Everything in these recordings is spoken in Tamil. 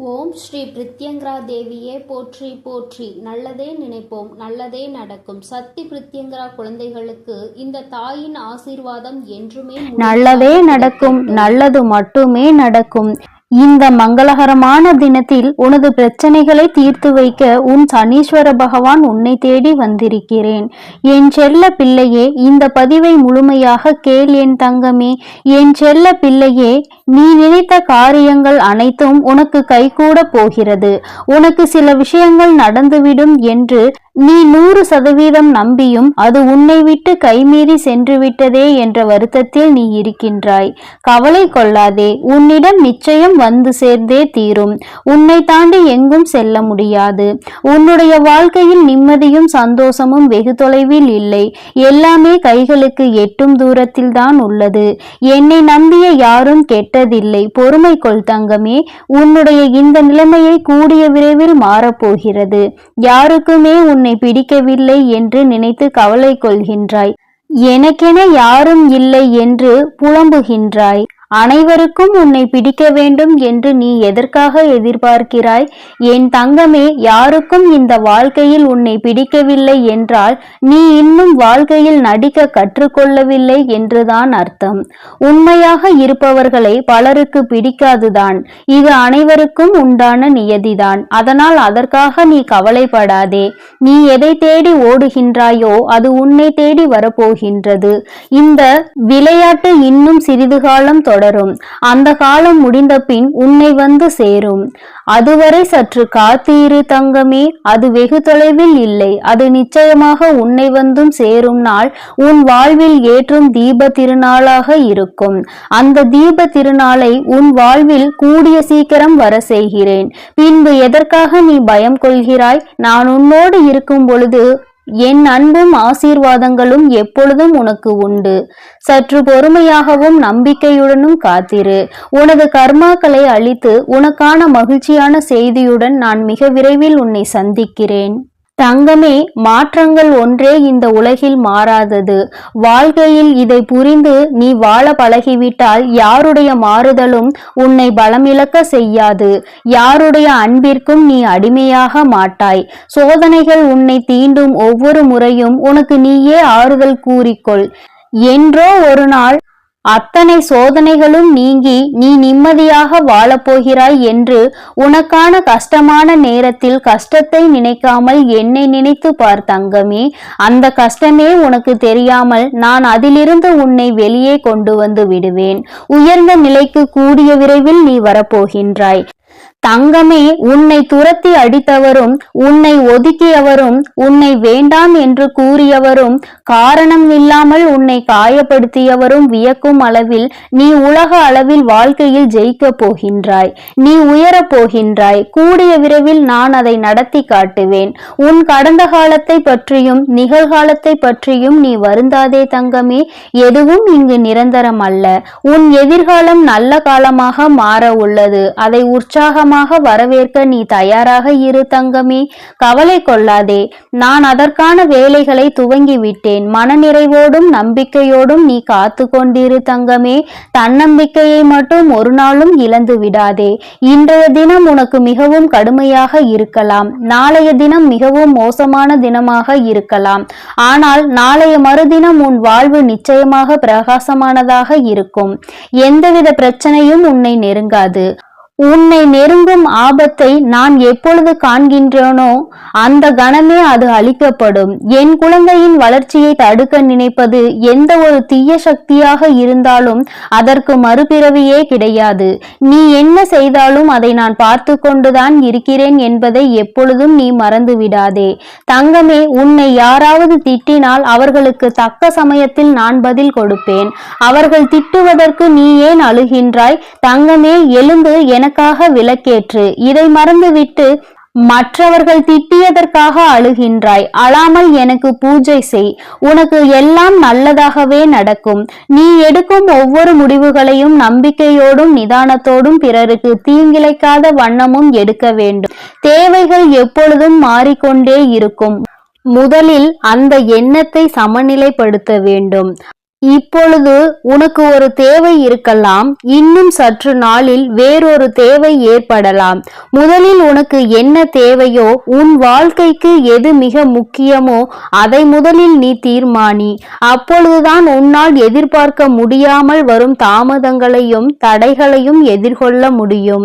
ஓம் ஸ்ரீ பிரித்யங்கரா தேவியே போற்றி போற்றி. நல்லதே நினைப்போம், நல்லதே நடக்கும். சக்தி பிரித்யங்கரா குழந்தைகளுக்கு இந்த தாயின் ஆசீர்வாதம் என்றுமே நல்லதே நடக்கும், நல்லது மட்டுமே நடக்கும். இந்த மங்களகரமான தினத்தில் உனது பிரச்சனைகளை தீர்த்து வைக்க உன் சனீஸ்வர பகவான் உன்னை தேடி வந்திருக்கிறேன். என் செல்ல பிள்ளையே, இந்த பதிவை முழுமையாக கேள் என் தங்கமே. என் செல்ல பிள்ளையே, நீ நினைத்த காரியங்கள் அனைத்தும் உனக்கு கைகூட போகிறது. உனக்கு சில விஷயங்கள் நடந்துவிடும் என்று நீ 100% நம்பியும் அது உன்னை விட்டு கைமீறி சென்று விட்டதே என்ற வருத்தத்தில் நீ இருக்கின்றாய். கவலை கொள்ளாதே, உன்னிடம் நிச்சயம் வந்து சேர்ந்தே தீரும். உன்னை தாண்டி எங்கும் செல்ல முடியாது. உன்னுடைய வாழ்க்கையில் நிம்மதியும் சந்தோஷமும் வெகு தொலைவில் இல்லை. எல்லாமே கைகளுக்கு எட்டும் தூரத்தில் தான் உள்ளது. என்னை நம்பிய யாரும் கெட்டதில்லை. பொறுமை கொள் தங்கமே. உன்னுடைய இந்த நிலைமையை கூடிய விரைவில் மாறப்போகிறது. யாருக்குமே உன்னை பிடிக்கவில்லை என்று நினைத்து கவலை கொள்கின்றாய். எனக்கென யாரும் இல்லை என்று புலம்புகின்றாய். அனைவருக்கும் உன்னை பிடிக்க வேண்டும் என்று நீ எதற்காக எதிர்பார்க்கிறாய்? என் தங்கமே, யாருக்கும் இந்த வாழ்க்கையில் உன்னை பிடிக்கவில்லை என்றால் நீ இன்னும் வாழ்க்கையில் நடிக்க கற்றுக்கொள்ளவில்லை என்றுதான் அர்த்தம். உண்மையாக இருப்பவர்களை பலருக்கு பிடிக்காதுதான். இது அனைவருக்கும் உண்டான நியதிதான். அதனால் அதற்காக நீ கவலைப்படாதே. நீ எதை தேடி ஓடுகின்றாயோ அது உன்னை தேடி வரப்போகின்றது. இந்த விளையாட்டு இன்னும் சிறிது காலம் தொடரும். அந்த காலம் முடிந்த பின் உன்னை வந்து சேரும். அதுவரை சற்று காத்திரு தங்கமே. அது வெகு தொலைவில் இல்லை. அது நிச்சயமாக உன்னை வந்தும் சேரும் நாள் உன் வாழ்வில் ஏற்றும் தீப திருநாளாக இருக்கும். அந்த தீப திருநாளை உன் வாழ்வில் கூடிய சீக்கிரம் வர செய்கிறேன். பின்பு எதற்காக நீ பயம் கொள்கிறாய்? நான் உன்னோடு இருக்கும் பொழுது என் அன்பும் ஆசீர்வாதங்களும் எப்பொழுதும் உனக்கு உண்டு. சற்று பொறுமையாகவும் நம்பிக்கையுடனும் காத்திரு. உனது கர்மாக்களை அழித்து உனக்கான மகிழ்ச்சியான செய்தியுடன் நான் மிக விரைவில் உன்னை சந்திக்கிறேன். தங்கமே, மாற்றங்கள் ஒன்றே இந்த உலகில் மாறாதது. வாழ்க்கையில் இதை புரிந்து நீ வாழ பழகிவிட்டால் யாருடைய மாறுதலும் உன்னை பலமிழக்க செய்யாது. யாருடைய அன்பிற்கும் நீ அடிமையாக மாட்டாய். சோதனைகள் உன்னை தீண்டும் ஒவ்வொரு முறையும் உனக்கு நீயே ஆறுதல் கூறிக்கொள். என்றோ ஒரு நாள் அத்தனை சோதனைகளும் நீங்கி நீ நிம்மதியாக வாழப்போகிறாய் என்று உனக்கான கஷ்டமான நேரத்தில் கஷ்டத்தை நினைக்காமல் என்னை நினைத்து பார் தங்கமே. அந்த கஷ்டமே உனக்கு தெரியாமல் நான் அதிலிருந்து உன்னை வெளியே கொண்டு வந்து விடுவேன். உயர்ந்த நிலைக்கு கூடிய விரைவில் நீ வரப்போகின்றாய். தங்கமே, உன்னை துரத்தி அடித்தவரும் உன்னை ஒதுக்கியவரும் உன்னை வேண்டாம் என்று கூறியவரும் காரணம் இல்லாமல் உன்னை காயப்படுத்தியவரும் வியக்கும் அளவில் நீ உலக அளவில் வாழ்க்கையில் ஜெயிக்க போகின்றாய். நீ உயரப் போகின்றாய். கூடிய விரைவில் நான் அதை நடத்தி காட்டுவேன். உன் கடந்த காலத்தை பற்றியும் நிகழ்காலத்தை பற்றியும் நீ வருந்தாதே தங்கமே. எதுவும் இங்கு நிரந்தரம் அல்ல. உன் எதிர்காலம் நல்ல காலமாக மாற உள்ளது. அதை உற்சாகமாக வரவேற்க நீ தயாராக இரு தங்கமே. கவலை கொள்ளாதே. நான் அதற்கான வேலைகளை துவங்கிவிட்டேன். மனநிறைவோடும் நம்பிக்கையோடும் நீ காத்து கொண்டிரு தங்கமே. தன்னம்பிக்கையை மட்டும் ஒரு நாளும் இழந்து விடாதே. இன்றைய தினம் உனக்கு மிகவும் கடுமையாக இருக்கலாம். நாளைய தினம் மிகவும் மோசமான தினமாக இருக்கலாம். ஆனால் நாளைய மறுதினம் உன் வாழ்வு நிச்சயமாக பிரகாசமானதாக இருக்கும். எந்தவித பிரச்சனையும் உன்னை நெருங்காது. உன்னை நெருங்கும் ஆபத்தை நான் எப்பொழுது காண்கின்றேனோ அந்த கணமே அது அழிக்கப்படும். என் குழந்தையின் வளர்ச்சியை தடுக்க நினைப்பது எந்த ஒரு தீய சக்தியாக இருந்தாலும் அதற்கு மறுபிறவியே கிடையாது. நீ என்ன செய்தாலும் அதை நான் பார்த்து கொண்டுதான் இருக்கிறேன் என்பதை எப்பொழுதும் நீ மறந்து விடாதே தங்கமே. உன்னை யாராவது திட்டினால் அவர்களுக்கு தக்க சமயத்தில் நான் பதில் கொடுப்பேன். அவர்கள் திட்டுவதற்கு நீ ஏன் அழுகின்றாய்? தங்கமே, எழுந்து எனக்காக விளக்கேற்று. இதை மறந்துவிட்டு மற்றவர்கள் திட்டியதற்காக அழுகின்றாய். அழாமல் எனக்கு பூஜை செய். உனக்கு எல்லாம் நல்லதாகவே நடக்கும். நீ எடுக்கும் ஒவ்வொரு முடிவுகளையும் நம்பிக்கையோடும் நிதானத்தோடும் பிறருக்கு தீங்கிழைக்காத வண்ணமும் எடுக்க வேண்டும். தேவைகள் எப்பொழுதும் மாறிக்கொண்டே இருக்கும். முதலில் அந்த எண்ணத்தை சமநிலைப்படுத்த வேண்டும். இப்பொழுது உனக்கு ஒரு தேவை இருக்கலாம், இன்னும் சற்று நாளில் வேறொரு தேவை ஏற்படலாம். முதலில் உனக்கு என்ன தேவையோ, உன் வாழ்க்கைக்கு எது மிக முக்கியமோ அதை முதலில் நீ தீர்மானி. அப்பொழுதுதான் உன்னால் எதிர்பார்க்க முடியாமல் வரும் தாமதங்களையும் தடைகளையும் எதிர்கொள்ள முடியும்.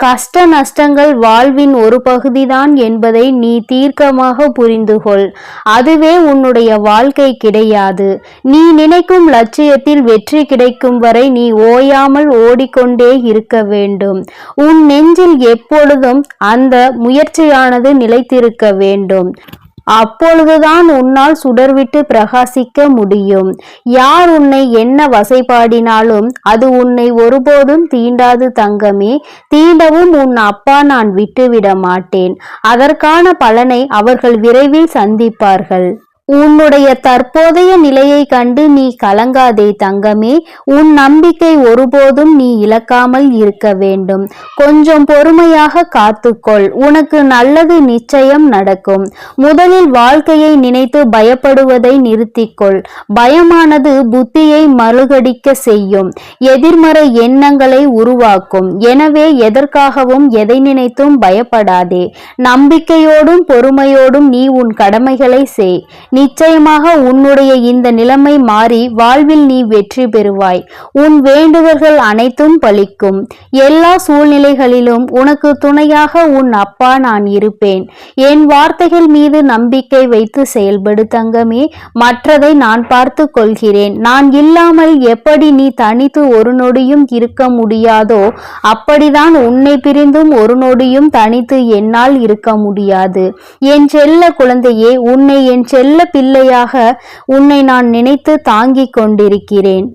கஷ்ட நஷ்டங்கள் வாழ்வின் ஒரு பகுதிதான் என்பதை நீ தீர்க்கமாக புரிந்துகொள். அதுவே உன்னுடைய வாழ்க்கை கிடையாது. நீ நினைக்கும் லட்சியத்தில் வெற்றி கிடைக்கும் வரை நீ ஓயாமல் ஓடிக்கொண்டே இருக்க வேண்டும். உன் நெஞ்சில் எப்பொழுதும் அந்த முயற்சியானது நிலைத்திருக்க வேண்டும். அப்பொழுதுதான் உன்னால் சுடர்விட்டு பிரகாசிக்க முடியும். யார் உன்னை என்ன வசைபாடினாலும் அது உன்னை ஒருபோதும் தீண்டாது தங்கமே. தீண்டவும் உன் அப்பா நான் விட்டுவிட மாட்டேன். அதற்கான பலனை அவர்கள் விரைவில் சந்திப்பார்கள். உன்னுடைய தற்போதைய நிலையை கண்டு நீ கலங்காதே தங்கமே. உன் நம்பிக்கை ஒருபோதும் நீ இழக்காமல் இருக்க வேண்டும். கொஞ்சம் பொறுமையாக காத்துக்கொள். உனக்கு நல்லது நிச்சயம் நடக்கும். முதலில் வாழ்க்கையை நினைத்து பயப்படுவதை நிறுத்திக்கொள். பயமானது புத்தியை மழுகடிக்க செய்யும், எதிர்மறை எண்ணங்களை உருவாக்கும். எனவே எதற்காகவும் எதை நினைத்தும் பயப்படாதே. நம்பிக்கையோடும் பொறுமையோடும் நீ உன் கடமைகளை செய். நிச்சயமாக உன்னுடைய இந்த நிலைமை மாறி வாழ்வில் நீ வெற்றி பெறுவாய். உன் வேண்டுதல்கள் அனைத்தும் பலிக்கும். எல்லா சூழ்நிலைகளிலும் உனக்கு துணையாக உன் அப்பா நான் இருப்பேன். என் வார்த்தைகள் மீது நம்பிக்கை வைத்து செயல்படு தங்கமே. மற்றதை நான் பார்த்து கொள்கிறேன். நான் இல்லாமல் எப்படி நீ தனித்து ஒரு நொடியும் இருக்க முடியாதோ அப்படிதான் உன்னை பிரிந்தும் ஒரு நொடியும் தனித்து என்னால் இருக்க முடியாது. என் செல்ல குழந்தையே, உன்னை என் செல்ல பிள்ளையாக உன்னை நான் நினைத்து தாங்கிக் கொண்டிருக்கிறேன்.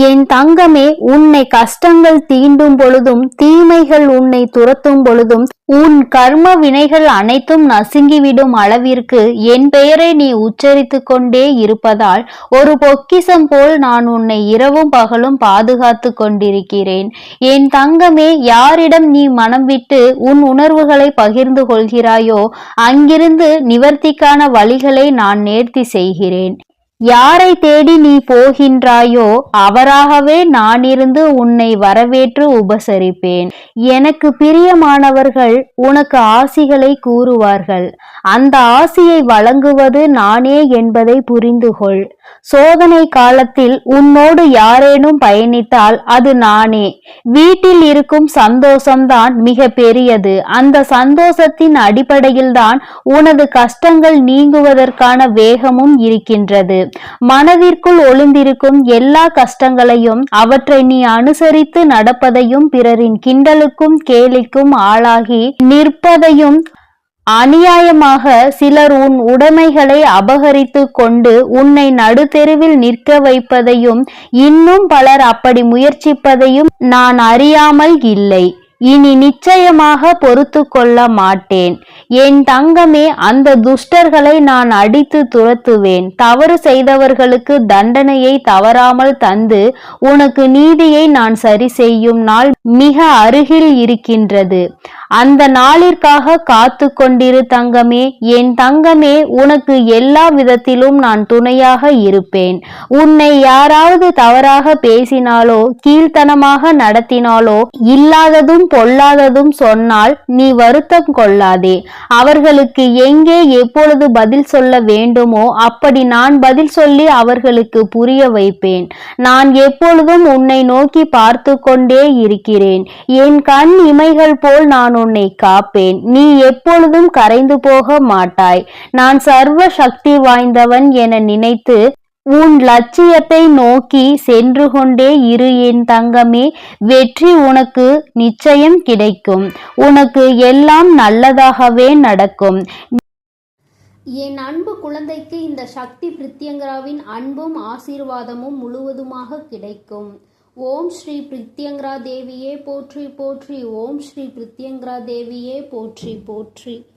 என் தங்கமே, உன்னை கஷ்டங்கள் தீண்டும் பொழுதும் தீமைகள் உன்னை துரத்தும் பொழுதும் உன் கர்ம வினைகள் அனைத்தும் நசுங்கிவிடும் அளவிற்கு என் பெயரை நீ உச்சரித்து கொண்டே இருப்பதால் ஒரு பொக்கிஷம் போல் நான் உன்னை இரவும் பகலும் பாதுகாத்து கொண்டிருக்கிறேன். என் தங்கமே, யாரிடம் நீ மனம் விட்டு உன் உணர்வுகளை பகிர்ந்து கொள்கிறாயோ அங்கிருந்து நிவர்த்திக்கான வழிகளை நான் நேர்த்தி செய்கிறேன். யாரை தேடி நீ போகின்றாயோ அவராகவே நான் இருந்து உன்னை வரவேற்று உபசரிப்பேன். எனக்கு பிரியமானவர்கள் உனக்கு ஆசிகளை கூறுவார்கள். அந்த ஆசியை வழங்குவது நானே என்பதை புரிந்துகொள். சோதனை காலத்தில் உன்னோடு யாரேனும் பயணித்தால் அது நானே. வீட்டில் இருக்கும் சந்தோஷம்தான் மிக பெரியது. அந்த சந்தோஷத்தின் அடிப்படையில்தான் உனது கஷ்டங்கள் நீங்குவதற்கான வேகமும் இருக்கின்றது. மனதிற்குள் ஒளிந்திருக்கும் எல்லா கஷ்டங்களையும் அவற்றை நீ அனுசரித்து நடப்பதையும் பிறரின் கிண்டலுக்கும் கேலிக்கும் ஆளாகி நிற்பதையும் அநியாயமாக சிலர் உன் உடைமைகளை அபகரித்து கொண்டு உன்னை நடுத்தெருவில் நிற்க வைப்பதையும் இன்னும் பலர் அப்படி முயற்சிப்பதையும் நான் அறியாமல் இல்லை. இனி நிச்சயமாக பொறுத்து கொள்ள மாட்டேன். என் தங்கமே, அந்த துஷ்டர்களை நான் அடித்து துரத்துவேன். தவறு செய்தவர்களுக்கு தண்டனையை தவறாமல் தந்து உனக்கு நீதியை நான் சரி செய்யும் நாள் மிக அருகில் இருக்கின்றது. அந்த நாளிற்காக காத்து கொண்டிரு தங்கமே. என் தங்கமே, உனக்கு எல்லா விதத்திலும் நான் துணையாக இருப்பேன். உன்னை யாராவது தவறாக பேசினாலோ கீழ்த்தனமாக நடத்தினாலோ இல்லாததும் பொல்லாததும் சொன்னால் நீ வருத்தம் கொள்ளாதே. அவர்களுக்கு எங்கே எப்பொழுது பதில் சொல்ல வேண்டுமோ அப்படி நான் பதில் சொல்லி அவர்களுக்கு புரிய வைப்பேன். நான் எப்பொழுதும் உன்னை நோக்கி பார்த்து கொண்டே இருக்கிறேன். என் கண் இமைகள் போல் நான் உன்னை காப்பேன். நீ எப்பொழுதும் கரைந்து போக மாட்டாய். நான் சர்வ சக்தி வாய்ந்தவன் என நினைத்து உன் லட்சியத்தை நோக்கி சென்று கொண்டே இரு என் தங்கமே. வெற்றி உனக்கு நிச்சயம் கிடைக்கும். உனக்கு எல்லாம் நல்லதாகவே நடக்கும். என் அன்பு குழந்தைக்கு இந்த சக்தி பிரித்யங்கராவின் அன்பும் ஆசீர்வாதமும் முழுவதுமாக கிடைக்கும். ஓம் ஸ்ரீ பிரித்யங்கரா தேவியே போற்றி போற்றி. ஓம் ஸ்ரீ பிரித்யங்கரா தேவியே போற்றி போற்றி.